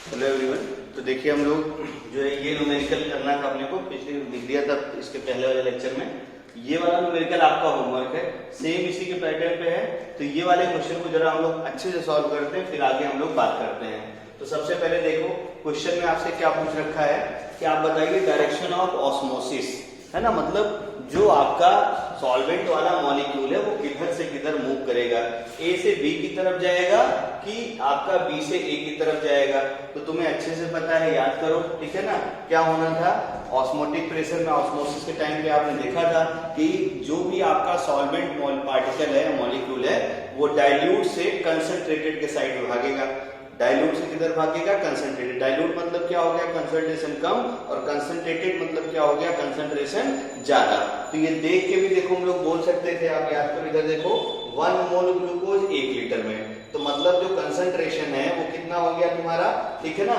Hello everyone. तो देखिए हम लोग जो है ये न्यूमेरिकल करना था अपने को, पिछले लिख दिया था इसके पहले वाले लेक्चर में। ये वाला न्यूमेरिकल आपका होमवर्क है, सेम इसी के पैटर्न पे है। तो ये वाले क्वेश्चन को जरा हम लोग अच्छे से सॉल्व करते हैं, फिर आगे हम लोग बात करते हैं। तो सबसे पहले देखो क्वेश्चन में आपसे क्या पूछ रखा है कि आप बताइए डायरेक्शन ऑफ ऑस्मोसिस, है ना, मतलब जो आपका सॉल्वेंट वाला मॉलिक्यूल है वो किधर से किधर मूव करेगा, ए से बी की तरफ जाएगा कि आपका बी से ए की तरफ जाएगा। तो तुम्हें अच्छे से पता है, याद करो, ठीक है ना। क्या होना था, ऑस्मोटिक प्रेशर में ऑस्मोसिस के टाइम पे आपने देखा था कि जो भी आपका सॉल्वेंट पार्टिकल है, मॉलिक्यूल है, वो डाइल्यूट से कंसंट्रेटेड के साइड में भागेगा। डाइल्यूट से किधर भागेगा, कंसंट्रेटेड। डाइल्यूट मतलब क्या हो गया, कंसंट्रेशन कम, और कंसंट्रेटेड मतलब क्या हो गया, कंसंट्रेशन ज्यादा। तो ये देख के भी देखो हम लोग बोल सकते थे, आप याद करो, इधर देखो 1 मोल ग्लूकोज 1 लीटर में। तो मतलब जो कंसंट्रेशन है वो कितना हो गया तुम्हारा, ठीक है ना,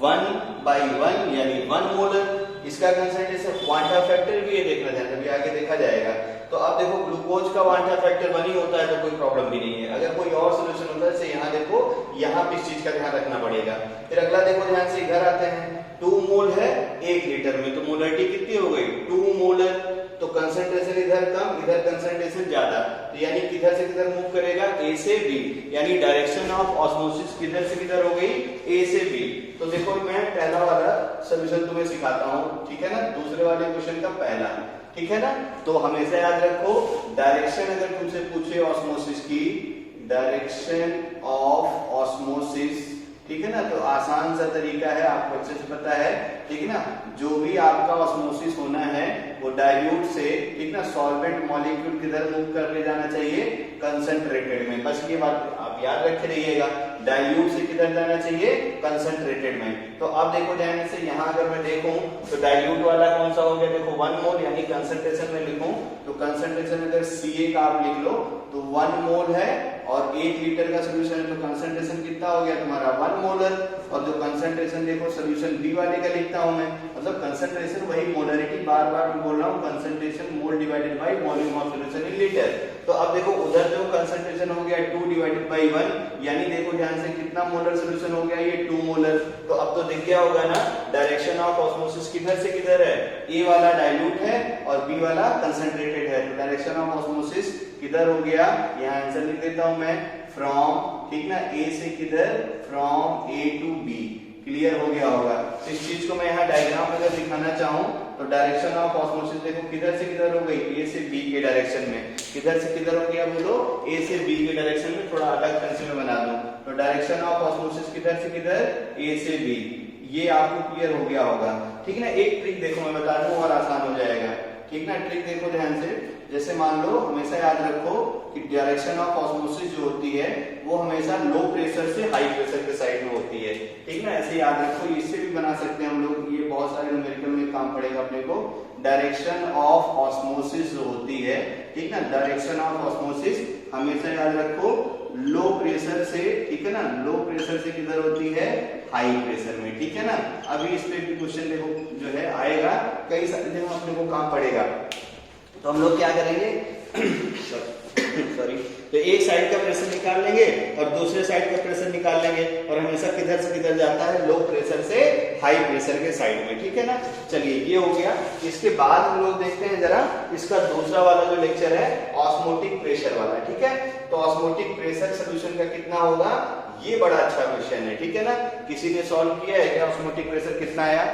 1/1 यानी 1 मोलर। इसका कंसंट्रेशन क्वांटा फैक्टर भी ये देखना ध्यान, अभी आगे देखा जाएगा। तो अब देखो ग्लूकोज का क्वांटा फैक्टर 1 ही होता है तो कोई प्रॉब्लम भी नहीं है। अगर कोई और सोल्यूशन होता है, जैसे यहाँ देखो, यहाँ भी इस चीज का ध्यान रखना पड़ेगा। फिर अगला देखो ध्यान से, इधर आते हैं, 2 मोल है 1 लीटर में, तो मोलरिटी कितनी हो गई, 2 मोलर। तो कंसंट्रेशन इधर कम, इधर कंसंट्रेशन ज्यादा, तो यानी किधर से किधर मूव करेगा, ए से बी, यानी डायरेक्शन ऑफ ऑस्मोसिस किधर से किधर हो गई, ए से बी। तो देखो मैं पहला वाला सोल्यूशन तुम्हें सिखाता हूँ, ठीक है ना, दूसरे वाले क्वेश्चन का पहला, ठीक है ना। तो हमेशा याद रखो, डायरेक्शन अगर तुमसे पूछे ऑस्मोसिस की, डायरेक्शन ऑफ ऑस्मोसिस, ठीक है ना, तो आसान सा तरीका है, आपको अच्छे से पता है, ठीक है ना। जो भी आपका ऑस्मोसिस होना है वो डाइल्यूट से, ठीक ना, सॉल्वेंट मॉलिक्यूल किधर मूव कर ले जाना चाहिए, कंसंट्रेटेड में। बस ये बात आप याद रखे रहिएगा, डाइल्यूट से किधर जाना चाहिए, कंसंट्रेटेड में। तो अब देखो ध्यान से, यहाँ अगर मैं देखूं तो डाइल्यूट वाला कौन सा हो गया, देखो 1 मोल, यानी कंसंट्रेशन में लिखूं तो कंसंट्रेशन अगर Ca का आप लिख लो तो 1 मोल है, और 1 लीटर का सोल्यूशन है, तो कंसंट्रेशन कितना हो गया तुम्हारा 1 मोलर। और जो कंसंट्रेशन देखो सोल्यूशन बी वाले का लिखता हूं मैं, मतलब कंसंट्रेशन वही मोलरिटी, बार बार मैं बोल रहा हूं, concentration mole divided by volume of solution in litre. तो अब देखो उधर जो कंसंट्रेशन हो गया 2/1, यानी देखो ध्यान से कितना मोलर सोल्यूशन हो गया, ये 2 मोलर। तो अब तो दिख गया होगा ना, डायरेक्शन ऑफ ऑस्मोसिस किधर से किधर है, ए वाला डाइल्यूट है और बी वाला कंसंट्रेटेड है। तो डायरेक्शन ऑफ ऑस्मोसिस किधर हो गया, यहाँ आंसर लिख देता हूं मैं, फ्रॉम, ठीक ना, ए से किधर, from A to B. Clear हो गया होगा। तो इस चीज को मैं यहाँ डायग्राम में अगर दिखाना चाहूँ तो डायरेक्शन ऑफ ऑस्मोसिस देखो किधर से किधर हो गई, ए से बी के डायरेक्शन में। किधर से किधर हो गया बोलो, ए से बी के डायरेक्शन में। थोड़ा अलग तरह से मैं बना दूं तो डायरेक्शन ऑफ ऑस्मोसिस किधर से किधर, ए से बी। ये आपको क्लियर हो गया होगा, ठीक ना। एक ट्रिक देखो मैं बता दूं और आसान हो जाएगा, ठीक ना। ट्रिक देखो ध्यान से, जैसे मान लो, हमेशा याद रखो कि डायरेक्शन ऑफ ऑस्मोसिस जो होती है वो हमेशा लो प्रेशर से हाई प्रेशर के साइड में होती है, ठीक ना। ऐसे याद रखो, इससे भी बना सकते हैं हम लोग, ये बहुत सारे न्यूमेरिकल में काम पड़ेगा अपने को। डायरेक्शन ऑफ ऑस्मोसिस जो होती है, ठीक ना, डायरेक्शन ऑफ ऑस्मोसिस हमेशा याद रखो लो प्रेशर से, ठीक है ना, लो प्रेशर से किधर होती है, हाई प्रेशर में, ठीक है ना। अभी इस पे भी क्वेश्चन देखो जो है आएगा, कई सारे देखो अपने को काम पड़ेगा। तो हम लोग क्या करेंगे सॉरी, तो एक साइड का प्रेशर निकाल लेंगे और दूसरे साइड का प्रेशर निकाल लेंगे, और हमेशा किधर से किधर जाता है, लो प्रेशर से हाई प्रेशर के साइड में, ठीक है ना। चलिए ये हो गया। इसके बाद हम लोग देखते हैं जरा इसका दूसरा वाला जो लेक्चर है, ऑस्मोटिक प्रेशर वाला, ठीक है। तो ऑस्मोटिक प्रेशर सोल्यूशन का कितना होगा, ये बड़ा अच्छा क्वेश्चन है, ठीक है ना। किसी ने सॉल्व किया है क्या, ऑस्मोटिक प्रेशर कितना आया,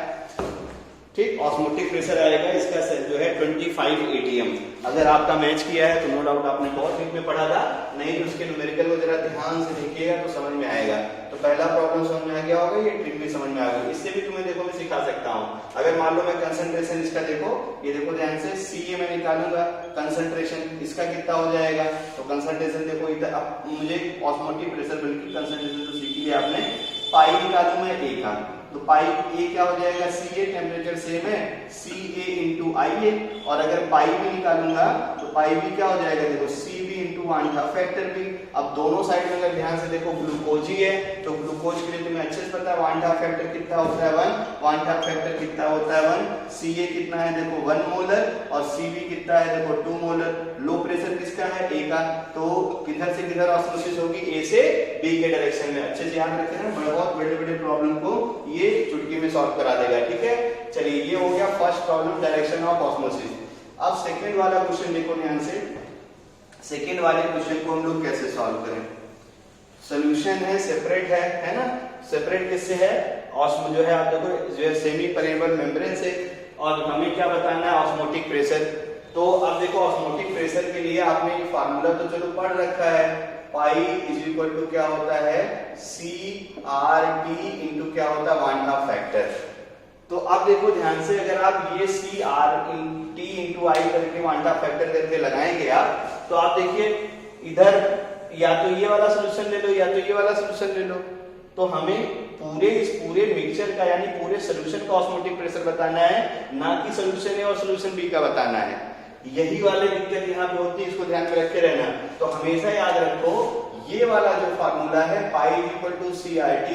ठीक, ऑस्मोटिक प्रेशर आएगा इसका जो है 25 atm। अगर आपका मैच किया है तो नो डाउट आपने बहुत वीक में पढ़ा था, नहीं तो उसके न्यूमेरिकल को जरा ध्यान से देखिएगा तो समझ में आएगा। तो पहला प्रॉब्लम समझ में आ गया होगा, ये ट्रिक भी समझ में आ गई। इससे भी तुम्हें देखो मैं सिखा सकता हूँ। अगर मान लो मैं कंसंट्रेशन इसका देखो, ये देखो ध्यान से, Ca मैं निकालूंगा, कंसंट्रेशन इसका कितना हो जाएगा, तो कंसंट्रेशन देखो इधर, अब मुझे ऑस्मोटिक प्रेशर बल्कि कंसंट्रेशन तो सीख लिया आपने, पाई निकालू मैं ए का, तो पाई ए क्या हो जाएगा, Ca, टेम्परेचर सेम है, Ca इंटू Ia। और अगर पाई भी निकालूंगा तो पाई भी क्या हो जाएगा, देखो Cv इंटू क्वांटा फैक्टर भी। अब दोनों साइड में अगर ध्यान से देखो ग्लूकोज ही है, तो ग्लूकोज के लिए तुम्हें अच्छे से पता है वांट हाफ फैक्टर कितना होता है 1, वांट हाफ फैक्टर कितना होता है 1, Ca कितना है देखो 1 मोलर और Cv कितना है देखो 2 मोलर। लो प्रेशर किसका है A का, तो किधर से किधर ऑस्मोसिस होगी, A से B के डायरेक्शन में। अच्छे से याद रखें ना, बहुत बड़े बड़े प्रॉब्लम को ये चुटकी में सॉल्व करा देगा, ठीक है। चलिए ये हो गया first problem, direction of osmosis. अब सेकंड वाला क्वेश्चन देखो ध्यान से, सेकंड वाले क्वेश्चन को हम लोग कैसे सॉल्व करें। सॉल्यूशन है सेपरेट है ना, सेपरेट किससे है, ऑस्मो जो है आप देखो जो है सेमी परमेबल मेम्ब्रेन से, और हमें क्या बताना है ऑस्मोटिक प्रेशर। तो अब देखो ऑस्मोटिक प्रेशर के लिए आपने ये फार्मूला तो चलो पढ़ रखा है, पाई इज इक्वल टू क्या होता है CRT इंटू क्या होता है वांट हाफ फैक्टर। तो अब देखो ध्यान से, अगर आप ये CRT इंटू आई करके वांट हाफ फैक्टर करके लगाएंगे आप, तो आप देखिए इधर या तो ये वाला सोल्यूशन ले लो या तो ये वाला सोल्यूशन ले लो, तो हमें इस पूरे मिक्सचर का यानी पूरे सोल्यूशन का ऑस्मोटिक प्रेशर बताना है, ना कि सोल्यूशन ए और सोल्यूशन बी का बताना है। यही वाले दिक्कत यहाँ पे होती है, इसको ध्यान में रख के रहना। तो हमेशा याद रखो ये वाला जो फार्मूला है पाई इक्वल टू CRT,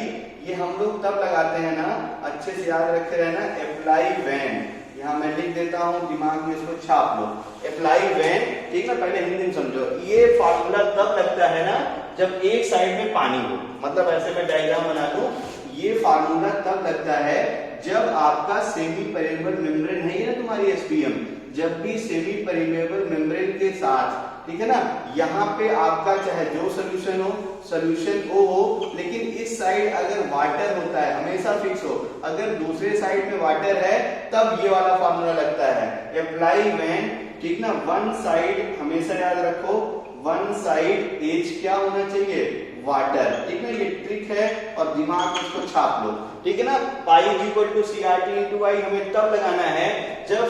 ये हम लोग तब लगाते हैं ना, अच्छे से याद रखे रहना, अप्लाई व्हेन, यहाँ मैं लिख देता हूँ दिमाग में, इसको छाप लो, अप्लाई व्हेन, ठीक ना। पहले हिंदी में समझो, ये फार्मूला तब लगता है ना जब एक साइड में पानी हो, मतलब ऐसे मैं डायग्राम बना दूं, ये फार्मूला तब लगता है जब आपका सेमी परमेबल मेम्ब्रेन है ना तुम्हारी SPM, जब भी सेमी परमेबल मेम्ब्रेन के साथ, ठीक है ना, यहाँ पे आपका चाहे जो सोल्यूशन हो, सोल्यूशन O हो, लेकिन इस साइड अगर वाटर होता है, हमेशा फिक्स हो, अगर दूसरे साइड में वाटर है तब ये वाला फार्मूला लगता है, अप्लाई व्हेन, ठीक ना। वन साइड हमेशा याद रखो, वन साइड एज क्या होना चाहिए, वाटर, ठीक है। ये ट्रिक है और दिमाग में इसको छाप लो, ठीक है ना। Pi equal to CRT into I हमें तब लगाना है जब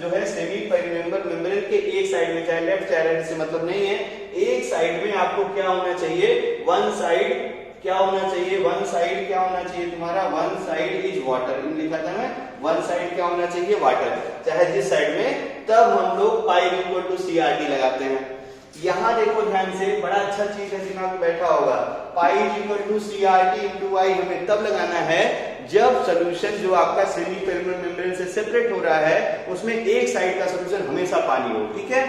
जो है सेमी परमेबल मेम्ब्रेन के एक साइड में, चाहे लेफ्ट चाहे राइट से मतलब नहीं है, एक साइड में आपको क्या होना चाहिए, वन साइड क्या होना चाहिए, वन साइड क्या होना चाहिए तुम्हारा, वन साइड इज वाटर, लिखा था मैं, वन साइड क्या होना चाहिए वाटर, चाहे जिस साइड में, तब हम लोग पाई इक्वल टू CRT लगाते हैं। यहाँ देखो ध्यान से, बड़ा अच्छा चीज है, दिमाग में बैठा होगा, pi equal to CRT into I हमें तब लगाना है जब सोल्यूशन जो आपका सेमी परमेबल मेम्ब्रेन से सेपरेट हो रहा है उसमें एक साइड का सोल्यूशन हमेशा पानी हो, ठीक है।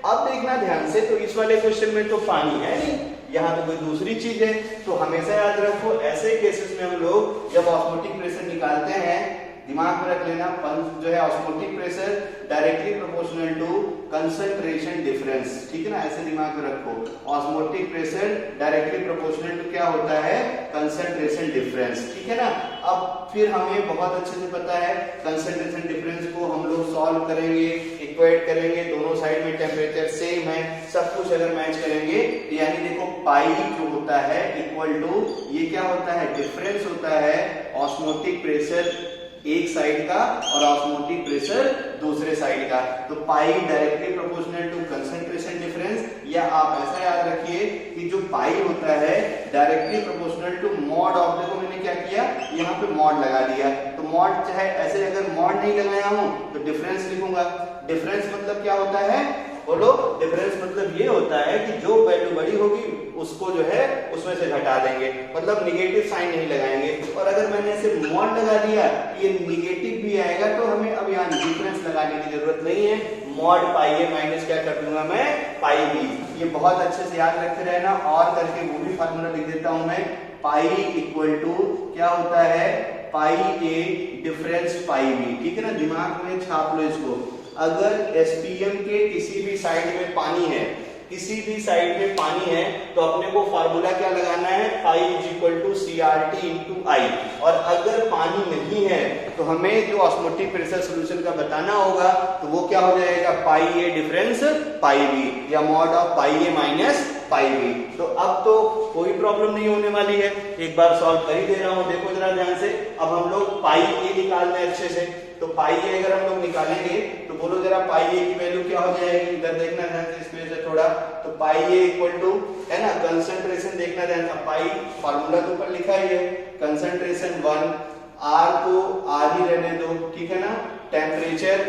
अब देखना ध्यान से, तो इस वाले क्वेश्चन में तो पानी है नहीं, यहाँ तो कोई दूसरी चीज है, तो हमेशा याद रखो ऐसे केसेस में हम लोग जब ऑस्मोटिक प्रेशर निकालते हैं, दिमाग में रख लेना, जो है osmotic pressure directly proportional to concentration difference, ठीक है ना, ऐसे दिमाग में रखो, osmotic pressure directly proportional to क्या होता है, कंसंट्रेशन डिफरेंस, ठीक है ना। अब फिर हमें बहुत अच्छे से पता है कंसंट्रेशन डिफरेंस को हम लोग सॉल्व करेंगे, इक्वेट करेंगे, दोनों साइड में टेम्परेचर सेम है, सब कुछ अगर मैच करेंगे, यानी देखो पाई जो होता है इक्वल टू, ये क्या होता है, डिफरेंस होता है ऑस्मोटिक प्रेशर एक साइड का और ऑस्मोटिक प्रेशर दूसरे साइड का, तो pi directly proportional to concentration difference, या आप ऐसा याद रखिए कि जो पाई होता है directly proportional to mod of, देखो मैंने क्या किया, यहाँ पे मॉड लगा दिया, तो मॉड चाहे ऐसे अगर मॉड नहीं लगाया हूं तो डिफरेंस लिखूंगा। डिफरेंस मतलब क्या होता है, बोलो, डिफरेंस मतलब ये होता है कि जो वैल्यू बड़ी होगी उसको जो है उसमें से घटा देंगे, मतलब निगेटिव साइन नहीं लगाएंगे। और अगर मैंने ऐसे मॉड लगा दिया ये निगेटिव भी आएगा, तो हमें अब यहाँ डिफरेंस लगाने की जरूरत नहीं है, मॉड पाई ए माइनस क्या कर दूंगा मैं, पाई बी। ये बहुत अच्छे से याद रखते रहना, और करके वो भी फार्मूला लिख देता हूं मैं, पाई इक्वल टू क्या होता है, पाई ए डिफरेंस पाई बी, ठीक है ना, दिमाग में छाप लो इसको। अगर SPM के किसी भी साइड में पानी है, किसी भी साइड में पानी है, तो अपने को फार्मूला क्या लगाना है, pi is equal to CRT into I. और अगर पानी नहीं है तो हमें जो ऑस्मोटिक प्रेशर सोल्यूशन का बताना होगा, तो वो क्या हो जाएगा, pi A difference pi B, या mod of pi A minus pi B. तो अब तो कोई प्रॉब्लम नहीं होने वाली है, एक बार सॉल्व कर ही दे रहा हूं, देखो जरा ध्यान से। अब हम लोग पाई ए निकालना है अच्छे से, तो पाई ए अगर हम लोग निकालेंगे तो बोलो जरा पाई ए की वैल्यू क्या हो जाएगी, इधर देखना ध्यान से, स्पेस है थोड़ा, तो पाई ए इक्वल टू, है ना, कंसंट्रेशन देखना ध्यान से, पाई फार्मूला के ऊपर लिखा ही है, कंसंट्रेशन 1, आर को आर ही रहने दो, ठीक है ना, टेम्परेचर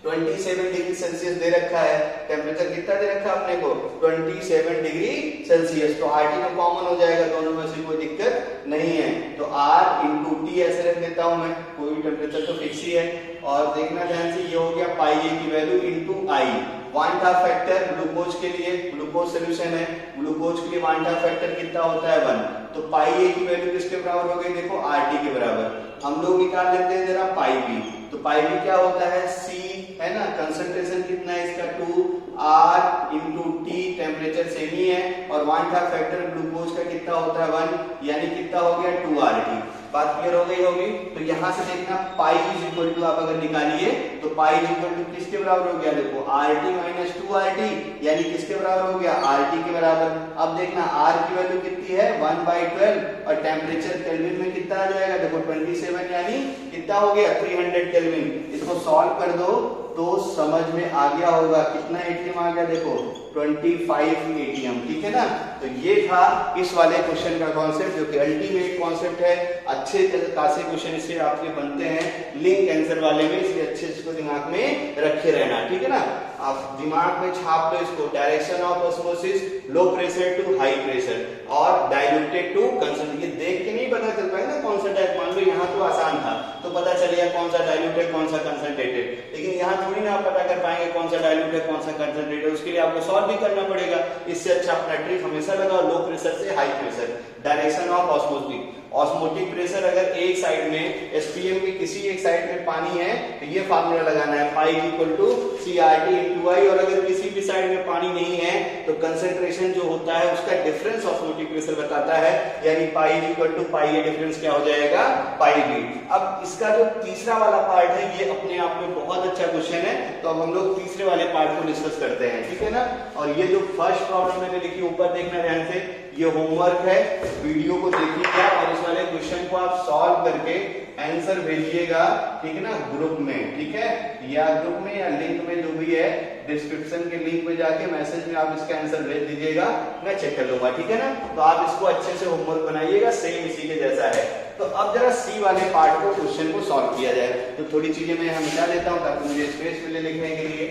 27 डिग्री सेल्सियस दे रखा है, टेम्परेचर कितना दे रखा है अपने को 27 डिग्री सेल्सियस। तो RT तो कॉमन हो जाएगा, दोनों में से कोई दिक्कत नहीं है। तो R इंटू टी ऐसे रख देता हूं मैं, कोई भी टेम्परेचर तो फिक्स ही है। और देखना ध्यान से, ये हो गया पाई ए की वैल्यू इंटू आई। वांटा फैक्टर ग्लूकोज के लिए, ग्लूकोज सोल्यूशन है, ग्लूकोज के लिए वांटा फैक्टर कितना होता है 1। तो पाई ए की वैल्यू किसके बराबर हो गई, देखो RT के बराबर। हम लोग निकाल लेते हैं जरा पाई बी। तो पाई बी क्या होता है, C है ना, कंसंट्रेशन कितना है इसका 2, R into T, temperature same ही है, और वांटा फैक्टर ग्लूकोज का कितना होता है 1, यानी कितना हो गया 2RT। बात क्लियर हो गई होगी। तो यहां से देखना पाई इज इक्वल टू, आप अगर निकालिए तो पाई इज इक्वल टू किसके बराबर हो गया, देखो RT माइनस 2RT, यानी किसके बराबर हो गया, RT के बराबर। अब देखना R की वैल्यू कितनी है 1/12, और टेम्परेचर केल्विन में कितना आ जाएगा, देखो 27, यानी कितना हो गया 300 केल्विन। इसको सॉल्व कर दो तो समझ में आ गया होगा, कितना एटीएम आ गया, देखो 25 एटीएम, ठीक है ना। तो ये था इस वाले क्वेश्चन का कॉन्सेप्ट, जो कि अल्टीमेट कॉन्सेप्ट है। अच्छे खासे क्वेश्चन इससे आपके बनते हैं लिंक आंसर वाले में, इसलिए अच्छे से इसको दिमाग में रखे रहना, ठीक है ना। आप दिमाग में छाप लो इसको, direction of osmosis low pressure to high pressure और डाइल्यूटेड टू कंसंट्रेटेड। ये देख के नहीं पता चल पाएगा ना कौन सा टाइप, मान लो यहाँ तो आसान था तो पता चलिए कौन सा डाइल्यूटेड कौन सा कंसंट्रेटेड, लेकिन यहाँ थोड़ी ना आप पता कर पाएंगे कौन सा डाइल्यूटेड कौन सा कंसंट्रेटेड। उसके लिए आपको सॉल्व भी करना पड़ेगा। इससे अच्छा अपना ट्रिक हमेशा लगाओ लो प्रेशर से high pressure. Direction of osmosis, osmotic pressure अगर एक साइड में एसपीएम की किसी एक साइड में पानी है तो ये फार्मूला लगाना है, pi equal to CRT into I. और अगर किसी भी साइड में पानी नहीं है तो कंसंट्रेशन जो होता है उसका डिफरेंस ऑस्मोटिक प्रेशर बताता है, यानी pi equal to pi A difference क्या हो जाएगा, पाई बी। अब इसका जो तीसरा वाला पार्ट है ये अपने आप में बहुत अच्छा क्वेश्चन है, तो अब हम लोग तीसरे वाले पार्ट को डिस्कस करते हैं, ठीक है ना। और ये जो फर्स्ट प्रॉब्लम मैंने लिखी ऊपर देखना ध्यान से, ये होमवर्क है, वीडियो को देखिएगा और इस वाले क्वेश्चन को आप सॉल्व करके आंसर भेजिएगा, ठीक है ना, ग्रुप में, ठीक है, या ग्रुप में या लिंक में जो भी है, डिस्क्रिप्शन के लिंक पे जाके मैसेज में आप इसका आंसर भेज दीजिएगा, मैं चेक कर लूंगा, ठीक है ना। तो आप इसको अच्छे से होमवर्क बनाइएगा, सेम इसी के जैसा है। तो अब जरा सी वाले पार्ट को क्वेश्चन को सॉल्व किया जाए। तो थोड़ी चीजें मैं यहाँ मिटा लेता हूँ ताकि मुझे स्पेस मिले लिखने के लिए,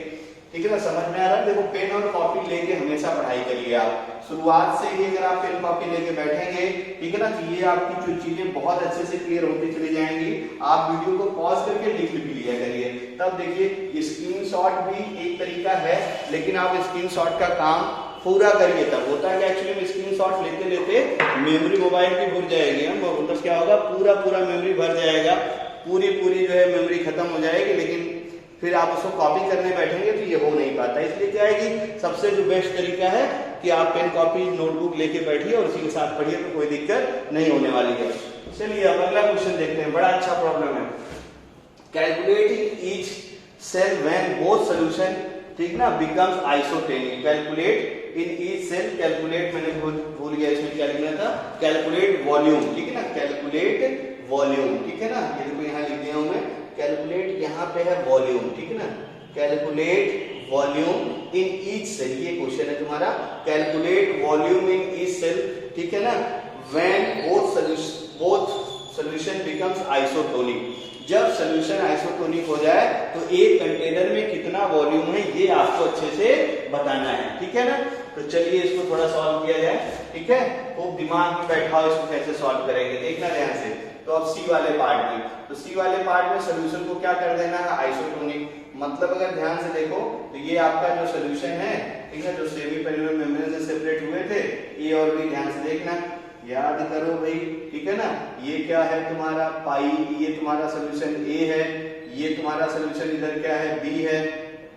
ठीक है ना। समझ में आ रहा है, देखो पेन और कॉपी लेके हमेशा पढ़ाई करिए आप, शुरुआत से ही अगर आप पेन कॉपी लेके बैठेंगे, ठीक है ना, तो ये आपकी जो चीजें बहुत अच्छे से क्लियर होती चली जाएंगी। आप वीडियो को पॉज करके लिख भी लिया करिए, तब देखिए स्क्रीनशॉट भी एक तरीका है, लेकिन आप स्क्रीनशॉट का काम पूरा करिए तब होता है कि एक्चुअली में स्क्रीनशॉट लेते लेते मेमोरी मोबाइल की भर जाएगी, मतलब क्या होगा, पूरा मेमोरी भर जाएगा, पूरी जो है मेमोरी खत्म हो जाएगी, लेकिन फिर आप उसको कॉपी करने बैठेंगे तो ये हो नहीं पाता। इसलिए क्या है कि सबसे जो बेस्ट तरीका है कि आप पेन कॉपी नोटबुक लेके बैठिए और उसी के साथ पढ़िए, तो कोई दिक्कत नहीं होने वाली है। चलिए अब अगला क्वेश्चन देखते हैं, बड़ा अच्छा प्रॉब्लम है। Calculating each cell when both solution, ठीक ना, becomes isotonic. Calculate in each cell, calculate मैंने भूल गया इसमें क्या लिखना था, कैलकुलेट वॉल्यूम, ठीक है ना, कैलकुलेट वॉल्यूम, ठीक है ना। ये देखो यहाँ लिख दिया हूं मैं, कैलकुलेट यहाँ पे है वॉल्यूम, ठीक है ना, calculate volume in each cell, ये क्वेश्चन है तुम्हारा, calculate volume in each cell, ठीक है ना, when both solution becomes isotonic. जब सॉल्यूशन आइसोटोनिक हो जाए तो एक कंटेनर में कितना वॉल्यूम है ये आपको अच्छे से बताना है, ठीक है ना। तो चलिए इसको थोड़ा सॉल्व किया जाए, ठीक है, खूब दिमाग में बैठाओ इसको कैसे सॉल्व करेंगे, देखना ध्यान से। तो अब सी वाले पार्ट में, तो सी वाले पार्ट में सॉल्यूशन को क्या कर देना है, आइसोटोनिक। मतलब अगर ध्यान से देखो तो ये आपका जो सॉल्यूशन है, ठीक है, जो सेमी पेरिनेल मेम्ब्रेन से सेपरेट हुए थे, ए और बी, ध्यान से देखना, याद करो भाई, ठीक है ना। ये क्या है तुम्हारा पाई, ये तुम्हारा सॉल्यूशन ए है, ये तुम्हारा सॉल्यूशन इधर क्या है, बी है।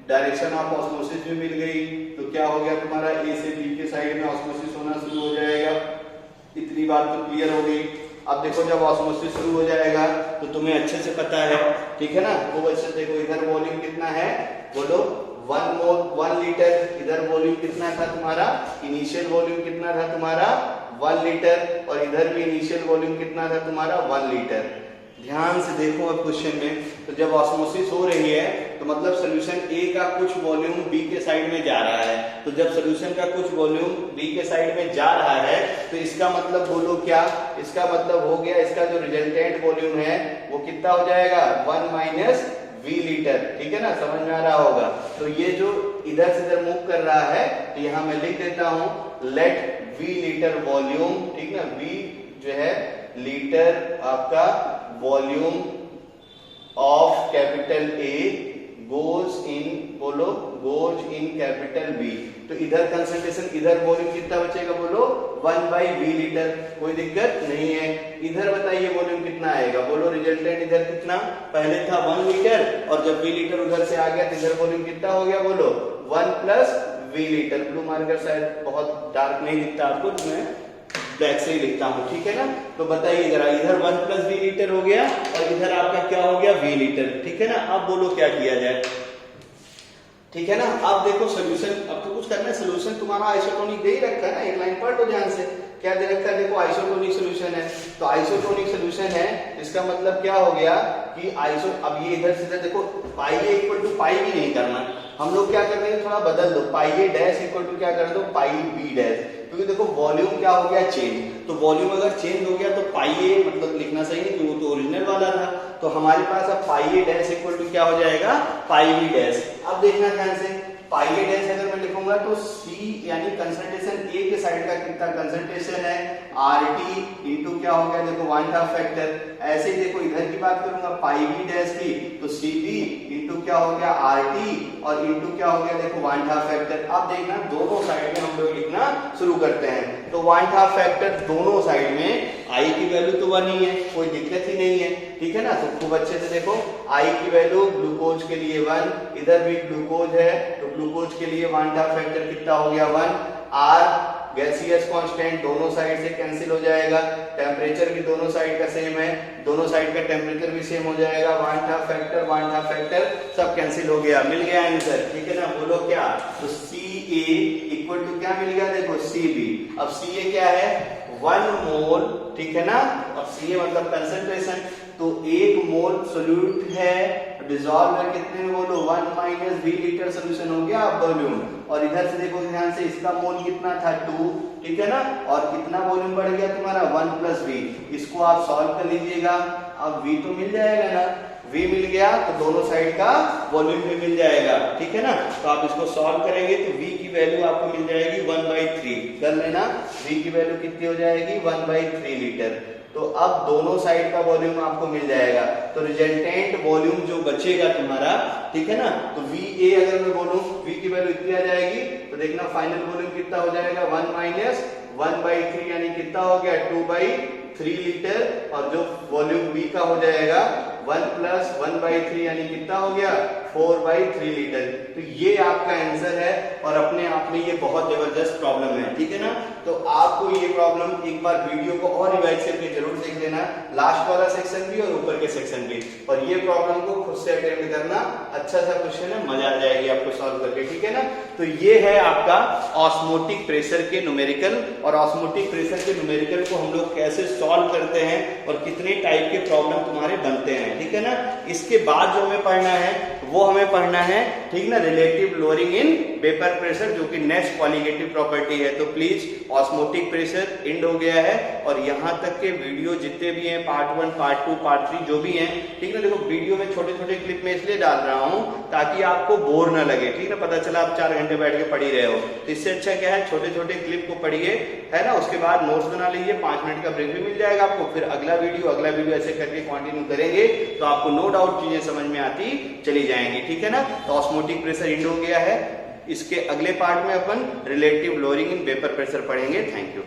डायरेक्शन ऑफ ऑस्मोसिस भी मिल गई, तो क्या हो गया तुम्हारा, ए से बी के साइड में ऑस्मोसिस होना शुरू हो जाएगा। इतनी बात तो क्लियर हो गई। अब देखो जब ऑस्मोसिस शुरू हो जाएगा तो तुम्हें अच्छे से पता है, ठीक है ना, खूब अच्छे से देखो, इधर वॉल्यूम कितना है, बोलो 1 लीटर, इधर वॉल्यूम कितना था तुम्हारा, इनिशियल वॉल्यूम कितना था तुम्हारा 1 लीटर, और इधर भी इनिशियल वॉल्यूम कितना था तुम्हारा 1 लीटर। ध्यान से देखो अब क्वेश्चन में, तो जब ऑस्मोसिस हो रही है तो मतलब सॉल्यूशन ए का कुछ वॉल्यूम बी के साइड में जा रहा है, तो जब सॉल्यूशन का कुछ वॉल्यूम बी के साइड में जा रहा है तो इसका मतलब बोलो क्या, इसका मतलब हो गया इसका जो रिजल्टेंट वॉल्यूम है वो कितना हो जाएगा 1 माइनस वी लीटर, ठीक है ना, समझ में आ रहा होगा। तो ये जो इधर से इधर मूव कर रहा है, तो यहां मैं लिख देता हूं लेट वी लीटर वॉल्यूम, ठीक ना, वी जो है लीटर आपका volume of capital A goes in, बोलो, गोज इन कैपिटल बी। तो इधर कंसंट्रेशन, इधर वॉल्यूम कितना बचेगा, बोलो 1/v लीटर, कोई दिक्कत नहीं है। इधर बताइए वॉल्यूम कितना आएगा, बोलो रिजल्टेंट इधर कितना, पहले था 1 लीटर और जब v लीटर उधर से आ गया तो इधर वॉल्यूम कितना हो गया, बोलो 1 + v लीटर। ब्लू मार्कर शायद बहुत डार्क नहीं दिखता आपको, तो मैं ब्लैक से ही लिखता हूं, ठीक है ना। तो बताइए जरा, इधर 1 + v लीटर हो गया और इधर आपका क्या हो गया, v लीटर, ठीक है ना। अब बोलो क्या किया जाए, ठीक है ना। अब देखो सोल्यूशन, अब तो कुछ करना है, सोल्यूशन तुम्हारा आइसोटोनिक दे ही रखा है ना, एक लाइन पढ़ लो ध्यान से, क्या दे रखा है, देखो आइसोटोनिक सोल्यूशन है। तो आइसोटोनिक सोल्यूशन है, इसका मतलब क्या हो गया कि अब ये इधर से देखो पाई ए इक्वल टू पाई भी नहीं करना, हम लोग क्या कर रहे हैं, थोड़ा बदल दो, पाई ए डैश इक्वल टू क्या कर दो, पाई बी डैश, क्योंकि देखो वॉल्यूम क्या हो गया, चेंज। तो वॉल्यूम अगर चेंज हो गया तो पाई ए मतलब लिखना सही नहीं, वो तो ओरिजिनल वाला था। तो हमारे पास अब पाई ए डैश इक्वल टू क्या हो जाएगा, पाई बी डैश। अब देखना ध्यान से, पाई ए डैश अगर मैं लिखूंगा तो सी यानी कंसंट्रेशन ए के साइड का कितना कंसंट्रेशन है, RT इंटू क्या हो गया, देखो 1/2 फैक्टर। ऐसे ही देखो इधर की बात करूंगा पाई बी डैश की, तो CB इंटू क्या हो गया, RT और इंटू क्या हो गया, देखो 1/2 फैक्टर। अब देखना दोनों साइड में हम लोग लिखना शुरू करते हैं, तो 1/2 फैक्टर दोनों साइड में, I की वैल्यू तो 1 ही है, कोई दिक्कत ही नहीं है, ठीक है ना। तो खूब अच्छे से देखो, I की वैल्यू ग्लूकोज के लिए 1, इधर भी ग्लूकोज है तो ग्लूकोज के लिए 1/2 फैक्टर कितना हो गया 1, R गैसियस कांस्टेंट दोनों साइड से कैंसिल हो जाएगा, टेम्परेचर भी दोनों साइड का सेम है, दोनों साइड का टेम्परेचर भी सेम हो जाएगा, 1/2 फैक्टर सब कैंसिल हो गया, मिल गया आंसर, ठीक है ना। बोलो क्या, तो CA इक्वल टू क्या मिल गया, देखो CB। अब CA क्या है, 1 मोल, ठीक है ना, और CA मतलब कंसंट्रेशन, तो 1 मोल सोल्यूट है, डिसॉल्व है कितने में, बोलो 1 - v लीटर सोल्यूशन हो गया वॉल्यूम। और इधर से देखो ध्यान से, इसका मोल कितना था 2, ठीक है ना, और कितना वॉल्यूम बढ़ गया तुम्हारा 1 + v। इसको आप सॉल्व कर लीजिएगा, अब v तो मिल जाएगा ना, v मिल गया तो दोनों साइड का वॉल्यूम भी मिल जाएगा, ठीक है ना। तो आप इसको सॉल्व करेंगे तो v की वैल्यू आपको मिल जाएगी 1/3, कर लेना, v की वैल्यू कितनी हो जाएगी 1/3 लीटर। तो अब दोनों साइड का वॉल्यूम आपको मिल जाएगा, तो रिजल्टेंट वॉल्यूम जो बचेगा तुम्हारा, ठीक है ना, तो VA अगर मैं बोलूं V की वैल्यू इतनी आ जाएगी, तो देखना फाइनल वॉल्यूम कितना हो जाएगा 1 - 1/3 यानी कितना हो गया 2/3 लीटर, और जो वॉल्यूम B का हो जाएगा 1 + 1/3 यानी कितना हो गया 4/3 लीटर। तो ये आपका आंसर है, और अपने आप में ये बहुत जबरदस्त प्रॉब्लम है, ठीक है ना। तो आपको ये प्रॉब्लम एक बार वीडियो को और रिवाइज करके जरूर देख लेना, लास्ट वाला सेक्शन भी और ऊपर के सेक्शन भी, और ये प्रॉब्लम को खुद से अटेम्प्ट करना, अच्छा सा क्वेश्चन है, मजा आ जाएगी आपको सॉल्व करके, ठीक है ना। तो ये है आपका ऑस्मोटिक प्रेशर के न्यूमेरिकल, और ऑस्मोटिक प्रेशर के न्यूमेरिकल को हम लोग कैसे सॉल्व करते हैं और कितने टाइप के प्रॉब्लम तुम्हारे बनते हैं, ठीक है ना। इसके बाद जो हमें पढ़ना है वो हमें पढ़ना है, ठीक ना, relative lowering in vapour pressure, जो कि नेक्स्ट कॉलिगेटिव प्रॉपर्टी है। तो प्लीज ऑस्मोटिक प्रेशर एंड हो गया है, और यहाँ तक के वीडियो जितने भी हैं, पार्ट 1, पार्ट 2, पार्ट 3 जो भी हैं, ठीक ना। देखो वीडियो में छोटे छोटे क्लिप में इसलिए डाल रहा हूँ ताकि आपको बोर ना लगे, ठीक ना, पता चला आप 4 घंटे बैठ के पढ़ ही रहे हो, तो इससे अच्छा क्या है, छोटे छोटे क्लिप को पढ़िए, है ना, उसके बाद नोट्स बना लीजिए, 5 मिनट का ब्रेक भी मिल जाएगा आपको, फिर अगला वीडियो ऐसे करके कंटिन्यू करेंगे तो आपको नो डाउट चीजें समझ में आती चली जाएंगी, ठीक है ना। तो ऑस्मोटिक प्रेशर एंड हो गया है, इसके अगले पार्ट में अपन relative lowering in vapour pressure पढ़ेंगे। Thank you.